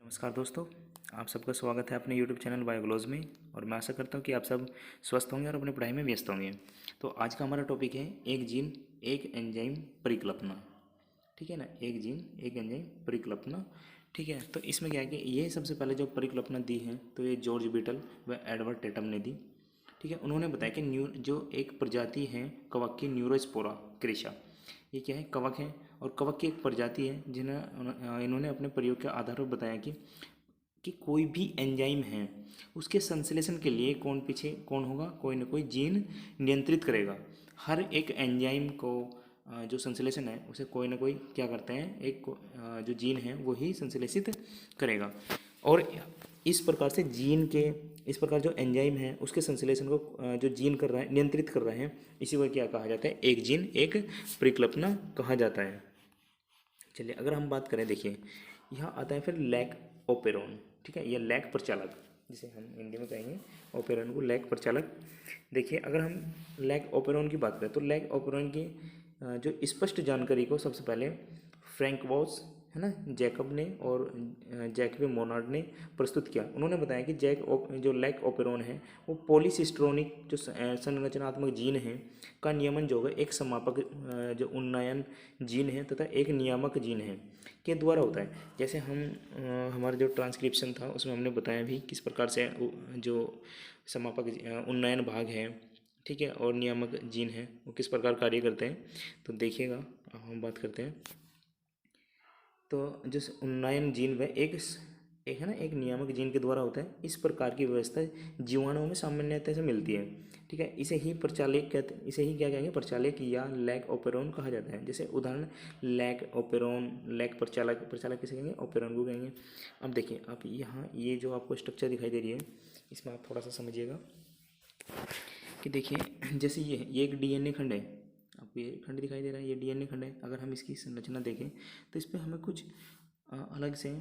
नमस्कार दोस्तों, आप सबका स्वागत है अपने YouTube चैनल बायोग्लोज में। और मैं आशा करता हूँ कि आप सब स्वस्थ होंगे और अपनी पढ़ाई में व्यस्त होंगे। तो आज का हमारा टॉपिक है एक जीन एक एंजाइम परिकल्पना। ठीक है ना, एक जीन एक एंजाइम परिकल्पना। ठीक है, तो इसमें क्या है कि ये सबसे पहले जो परिकल्पना दी है तो ये जॉर्ज बीटल व एडवर्ड टेटम ने दी। ठीक है, उन्होंने बताया कि जो एक प्रजाति है कवक की, न्यूरोस्पोरा क्रेशा, ये क्या है, कवक है। और कवक की एक प्रजाति है जिन्हें इन्होंने अपने प्रयोग के आधार पर बताया कि कोई भी एंजाइम है उसके संश्लेषण के लिए कौन पीछे कौन होगा, कोई ना कोई जीन नियंत्रित करेगा। हर एक एंजाइम को जो संश्लेषण है उसे कोई ना कोई क्या करते हैं, जो जीन है वही संश्लेषित करेगा। और इस प्रकार से इस प्रकार जो एंजाइम है उसके संश्लेषण को जो जीन कर रहा है, नियंत्रित कर रहे हैं, इसी को क्या कहा जाता है, एक जीन एक परिकल्पना कहा जाता है। चलिए अगर हम बात करें, देखिए यहाँ आता है फिर लैक ओपेरॉन। ठीक है, यह लैक प्रचालक, जिसे हम हिंदी में कहेंगे ओपेरॉन को लैक प्रचालक। देखिए अगर हम लैक ओपेरॉन की बात करें तो लैक ओपेरॉन की जो स्पष्ट जानकारी को सबसे पहले फ्रैंक वॉस है ना, जैकब ने और जैकबे मोनार्ड ने प्रस्तुत किया। उन्होंने बताया कि जो लैक ओपेरॉन है वो पॉलीसिस्ट्रोनिक जो संरचनात्मक जीन है का नियमन जो है एक समापक जो उन्नयन जीन है तथा एक नियामक जीन है के द्वारा होता है। जैसे हमारा जो ट्रांसक्रिप्शन था उसमें हमने बताया भी किस प्रकार से जो समापक उन्नयन भाग है, ठीक है, और नियामक जीन है वो किस प्रकार कार्य करते हैं। तो देखिएगा, अब हम बात करते हैं। तो जो उन्नयन जीन वह एक है ना, एक नियामक जीन के द्वारा होता है। इस प्रकार की व्यवस्था जीवाणुओं में सामान्यतः से मिलती है। ठीक है, इसे ही क्या कहेंगे, प्रचालक या लैक ओपेरॉन कहा जाता है। जैसे उदाहरण लैक ओपेरॉन, लैक प्रचालक, प्रचालक किसे कहेंगे, ओपेरॉन को कहेंगे। अब देखिए आप यहाँ ये जो आपको स्ट्रक्चर दिखाई दे रही है इसमें आप थोड़ा सा समझिएगा कि देखिए जैसे ये एक डीएनए खंड है, आपको ये खंड दिखाई दे रहा है, ये डीएनए खंड है। अगर हम इसकी संरचना देखें तो इस पर हमें कुछ अलग से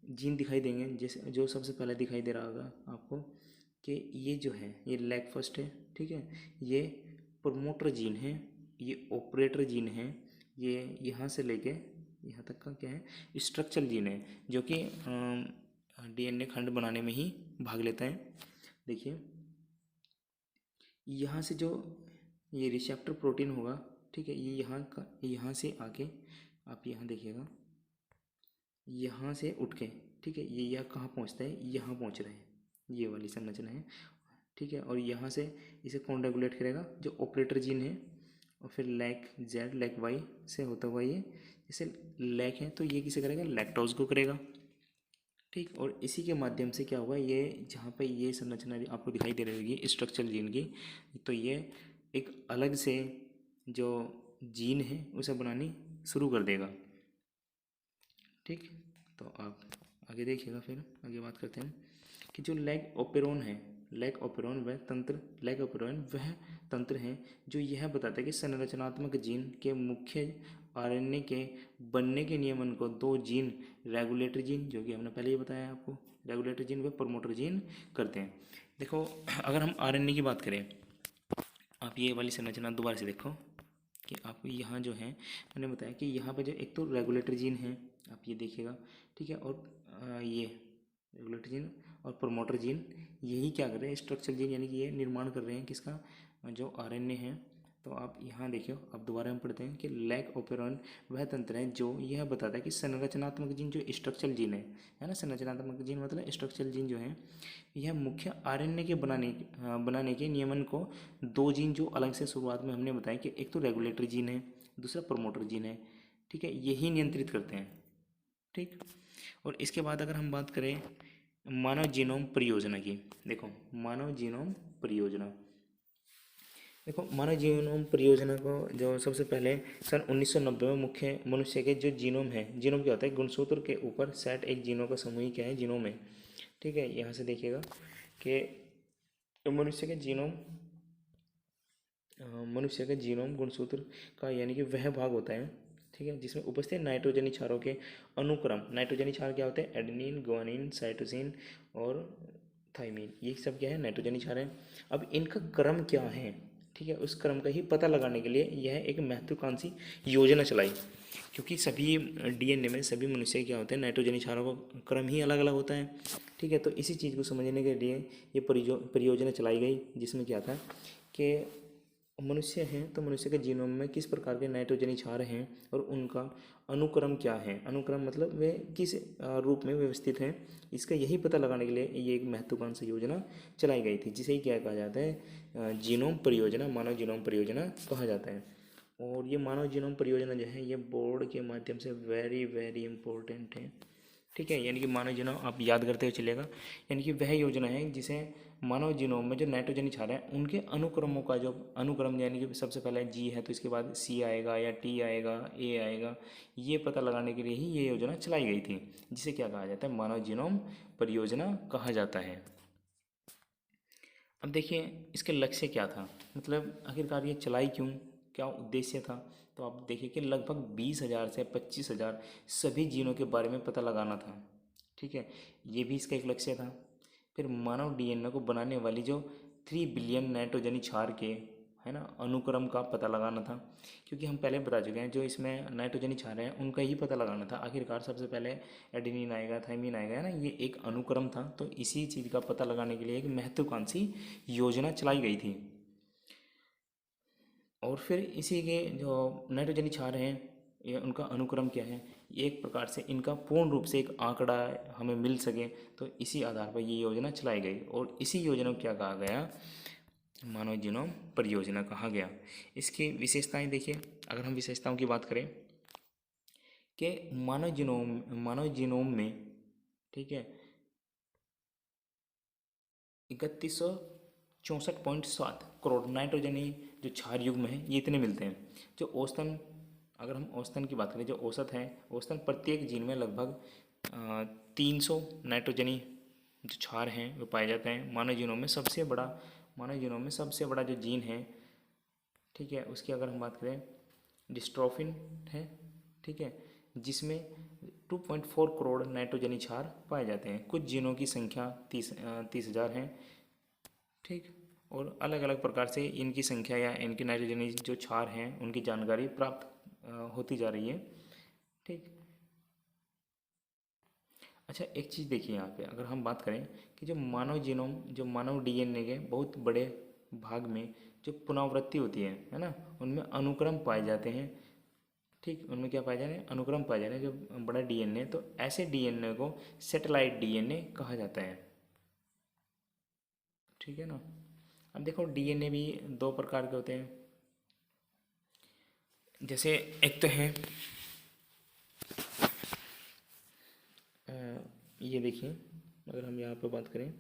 जीन दिखाई देंगे। जैसे जो सबसे पहले दिखाई दे रहा होगा आपको कि ये जो है ये लैग फर्स्ट है। ठीक है, ये प्रोमोटर जीन है, ये ऑपरेटर जीन है, ये यहाँ से लेके यहाँ तक का क्या है, स्ट्रक्चरल जीन है, जो कि डीएनए खंड बनाने में ही भाग लेता है। देखिए यहाँ से जो ये रिसेप्टर प्रोटीन होगा, ठीक है, ये यहाँ से आके आप यहाँ देखिएगा, यहाँ से उठ के, ठीक है, ये यह कहाँ पहुँचता है, यहाँ पहुँच रहे हैं, ये वाली संरचना है। ठीक है, और यहाँ से इसे कौन रेगुलेट करेगा, जो ऑपरेटर जीन है। और फिर लैक जेड लैक वाई से होता हुआ ये, जैसे लैक है तो ये किसे करेगा, लैक्टोज को करेगा। ठीक, और इसी के माध्यम से क्या हुआ, ये जहाँ पे ये संरचना आपको दिखाई दे रही होगी स्ट्रक्चरल जीन की, तो ये एक अलग से जो जीन है उसे बनानी शुरू कर देगा। ठीक, तो आप आगे देखिएगा, फिर आगे बात करते हैं कि जो लैग ओपेरॉन है, लैग ओपेरॉन वह तंत्र है जो यह बताता है कि संरचनात्मक जीन के मुख्य आरएनए के बनने के नियमन को दो जीन, रेगुलेटरी जीन जो कि हमने पहले ही बताया आपको, रेगुलेटरी जीन व प्रमोटर जीन करते हैं। देखो अगर हम आरएनए की बात करें, आप ये वाली संरचना दोबारा से देखो कि आपको यहाँ जो है मैंने बताया कि यहाँ पे जो एक तो रेगुलेटरी जीन है, आप ये देखिएगा, ठीक है, और ये रेगुलेटरी जीन और प्रमोटर जीन यही क्या कर रहे हैं, स्ट्रक्चरल जीन, यानी कि ये निर्माण कर रहे हैं किसका, जो आरएनए है। तो आप यहाँ देखियो, अब दोबारा हम पढ़ते हैं कि लैक ओपेरॉन वह तंत्र है जो यह बताता है कि संरचनात्मक जीन जो स्ट्रक्चरल जीन है ना, संरचनात्मक जीन मतलब स्ट्रक्चरल जीन जो है, यह मुख्य आरएनए के बनाने के नियमन को दो जीन जो अलग से शुरुआत में हमने बताया कि एक तो रेगुलेटरी जीन है, दूसरा प्रमोटर जीन है। ठीक है, यही नियंत्रित करते हैं। ठीक, और इसके बाद अगर हम बात करें मानव जीनोम परियोजना की, देखो मानव जीनोम परियोजना, देखो मानव जीनोम परियोजना को जो सबसे पहले सन 1990 में मुख्य मनुष्य के जो जीनोम है, जीनोम क्या होता है, गुणसूत्र के ऊपर सेट एक जीनों का समूह ही क्या है, जीनोम है। ठीक है, यहाँ से देखिएगा कि मनुष्य के जीनोम गुणसूत्र का यानी कि वह भाग होता है, ठीक है, जिसमें उपस्थित नाइट्रोजनी क्षारों के अनुक्रम, नाइट्रोजनी क्षार क्या होते हैं, एडेनिन, गुआनिन, साइटोसिन और थाइमिन, ये सब क्या है, नाइट्रोजनी क्षार है। अब इनका क्रम क्या है, ठीक है, उस क्रम का ही पता लगाने के लिए यह एक महत्वाकांक्षी योजना चलाई। क्योंकि सभी डीएनए में सभी मनुष्य क्या होते हैं, नाइट्रोजनी क्षारों का क्रम ही अलग अलग होता है। ठीक है, तो इसी चीज़ को समझने के लिए ये परियोजना चलाई गई, जिसमें क्या था कि मनुष्य हैं तो मनुष्य के जीनोम में किस प्रकार के नाइट्रोजनी क्षार हैं और उनका अनुक्रम क्या है, अनुक्रम मतलब वे किस रूप में व्यवस्थित हैं, इसका यही पता लगाने के लिए ये एक महत्वकांक्षी योजना चलाई गई थी, जिसे क्या कहा जाता है, जीनोम परियोजना, मानव जीनोम परियोजना कहा जाता है। और ये मानव जीनोम परियोजना जो है ये बोर्ड के माध्यम से वेरी वेरी इंपॉर्टेंट है। ठीक है, यानी कि मानव जीनोम आप याद करते हुए चलेगा, यानी कि वह योजना है जिसे मानव जीनोम में जो नाइट्रोजनी क्षार हैं उनके अनुक्रमों का जो अनुक्रम, यानी कि सबसे पहले जी है तो इसके बाद सी आएगा या टी आएगा, ए आएगा, ये पता लगाने के लिए ही ये योजना चलाई गई थी, जिसे क्या कहा जाता है, मानव जीनोम परियोजना कहा जाता है। अब देखिए इसके लक्ष्य क्या था, मतलब आखिरकार ये चलाई क्यों, क्या उद्देश्य था। तो आप देखिए कि लगभग 20,000 से 25,000 सभी जीनों के बारे में पता लगाना था। ठीक है, ये भी इसका एक लक्ष्य था। फिर मानव डीएनए को बनाने वाली जो 3 बिलियन नाइट्रोजनी क्षार के है ना अनुक्रम का पता लगाना था, क्योंकि हम पहले बता चुके हैं जो इसमें नाइट्रोजनी क्षार हैं उनका ही पता लगाना था। आखिरकार सबसे पहले एडेनिन आएगा, थाइमिन आएगा, है ना, ये एक अनुक्रम था। तो इसी चीज़ का पता लगाने के लिए एक महत्वाकांक्षी योजना चलाई गई थी। और फिर इसी के जो नाइट्रोजनी क्षार हैं ये उनका अनुक्रम क्या है, एक प्रकार से इनका पूर्ण रूप से एक आंकड़ा हमें मिल सके, तो इसी आधार पर ये योजना चलाई गई और इसी योजना को क्या कहा गया, मानव जीनोम परियोजना कहा गया। इसकी विशेषताएं देखिए, अगर हम विशेषताओं की बात करें कि मानव जीनोम में, ठीक है, 3164.7 करोड़ नाइट्रोजनी जो क्षार युग्म है ये इतने मिलते हैं। जो औसतन, अगर हम औसतन की बात करें, जो औसत है, औसतन प्रत्येक जीन में लगभग 300 नाइट्रोजनी जो क्षार हैं वो पाए जाते हैं। मानव जीनोम में सबसे बड़ा जो जीन है, ठीक है, उसकी अगर हम बात करें डिस्ट्रोफिन है, ठीक है, जिसमें 2.4 करोड़ नाइट्रोजनी क्षार पाए जाते हैं। कुछ जीनों की संख्या 30,000 है। ठीक, और अलग अलग प्रकार से इनकी संख्या या इनकी नाइट्रोजनी जो क्षार हैं उनकी जानकारी प्राप्त होती जा रही है। ठीक, अच्छा एक चीज़ देखिए यहाँ पे, अगर हम बात करें कि जो मानव जीनोम, जो मानव डीएनए के बहुत बड़े भाग में जो पुनरावृत्ति होती है ना, उनमें अनुक्रम पाए जाते हैं। ठीक, उनमें क्या पाए जा रहे हैं, अनुक्रम पाए जा रहे हैं जो बड़ा डीएनए, तो ऐसे डीएनए को सैटेलाइट डीएनए कहा जाता है। ठीक है ना। अब देखो डीएनए भी दो प्रकार के होते हैं, जैसे एक तो है ये देखिए, अगर हम यहाँ पे बात करें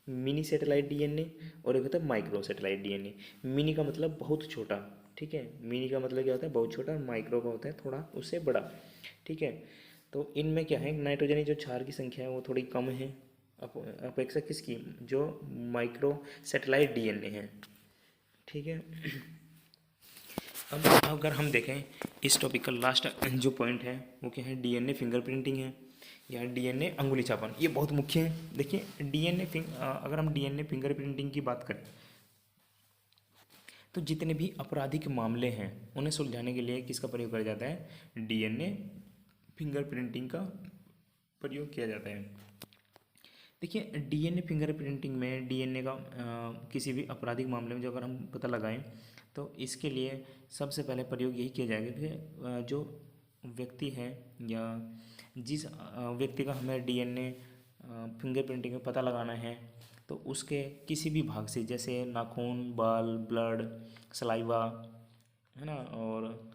मिनी सैटेलाइट डीएनए और एक होता है माइक्रो सैटेलाइट डीएनए। मिनी का मतलब बहुत छोटा, ठीक है, मिनी का मतलब क्या होता है, बहुत छोटा, और माइक्रो का होता है थोड़ा उससे बड़ा। ठीक है, तो इनमें क्या है, नाइट्रोजनी जो क्षार की संख्या है वो थोड़ी कम है अपेक्षा किसकी, जो माइक्रो सैटेलाइट डीएनए है। ठीक है, अब अगर हम देखें इस टॉपिक का लास्ट जो पॉइंट है वो क्या है, डीएनए फिंगरप्रिंटिंग है या डीएनए अंगुली छापन, ये बहुत मुख्य है। देखिए अगर हम डीएनए फिंगरप्रिंटिंग की बात करें तो जितने भी आपराधिक मामले हैं उन्हें सुलझाने के लिए किसका प्रयोग किया जाता है, डीएनए फिंगरप्रिंटिंग का प्रयोग किया जाता है। देखिए डीएनए फिंगरप्रिंटिंग में डीएनए का किसी भी आपराधिक मामले में जो अगर हम पता लगाएं तो इसके लिए सबसे पहले प्रयोग यही किया जाएगा कि जो व्यक्ति है या जिस व्यक्ति का हमें डीएनए फिंगरप्रिंटिंग में पता लगाना है, तो उसके किसी भी भाग से, जैसे नाखून, बाल, ब्लड, सलाइवा, है ना, और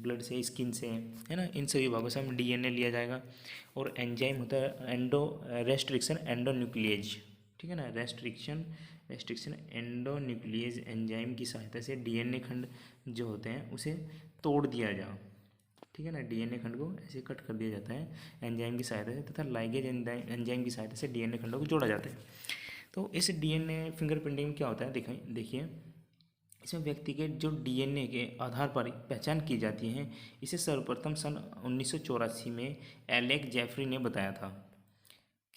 ब्लड से, स्किन से, है ना, इन सभी भागों से हम डीएनए लिया जाएगा। और एंजाइम होता है रेस्ट्रिक्शन एंडोन्यूक्लिएज, ठीक है ना, रेस्ट्रिक्शन एंडोन्यूक्लिएज एंजाइम की सहायता से डीएनए खंड जो होते हैं उसे तोड़ दिया जा, ठीक है ना, डीएनए खंड को ऐसे कट कर दिया जाता है एंजाइम की सहायता से, तथा लाइगेज एंजाइम की सहायता से डीएनए खंडों को जोड़ा जाता है। तो इस डीएनए फिंगरप्रिंटिंग में क्या होता है, देखिए इसमें व्यक्ति के जो डीएनए के आधार पर पहचान की जाती है। इसे सर्वप्रथम सन 1984 में एलेक जेफरी ने बताया था।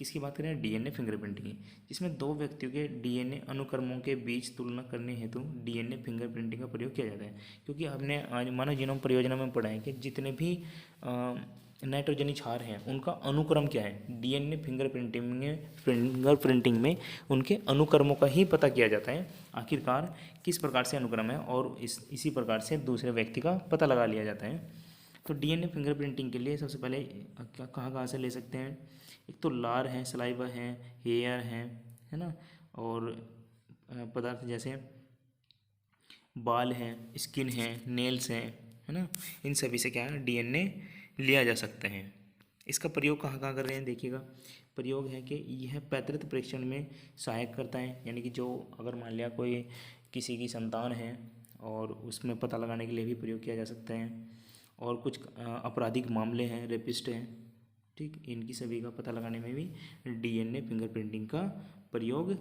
किसकी बात करें, डीएनए फिंगरप्रिंटिंग की, जिसमें दो व्यक्तियों के डीएनए अनुक्रमों के बीच तुलना करने हेतु डीएनए फिंगरप्रिंटिंग का प्रयोग किया जाता है। क्योंकि हमने आज मानव जीनोम परियोजना में पढ़ा है कि जितने भी नाइट्रोजनी क्षार हैं उनका अनुक्रम क्या है, डीएनए फिंगरप्रिंटिंग में उनके अनुक्रमों का ही पता किया जाता है, आखिरकार किस प्रकार से अनुक्रम है, और इसी प्रकार से दूसरे व्यक्ति का पता लगा लिया जाता है। तो डीएनए फिंगरप्रिंटिंग के लिए सबसे पहले कहाँ से ले सकते हैं, एक तो लार है, सलाइवा है, हेयर है ना, और पदार्थ जैसे बाल हैं, स्किन है, नेल्स हैं, है ना, इन सभी से क्या है, डीएनए लिया जा सकता है। इसका प्रयोग कहाँ कहाँ कर रहे हैं, देखिएगा। प्रयोग है कि यह पैतृत्व परीक्षण में सहायक करता है, यानी कि जो अगर मान लिया कोई किसी की संतान है और उसमें पता लगाने के लिए भी प्रयोग किया जा सकता है। और कुछ आपराधिक मामले हैं, रेपिस्ट हैं, ठीक, इनकी सभी का पता लगाने में भी डीएनए फिंगरप्रिंटिंग का प्रयोग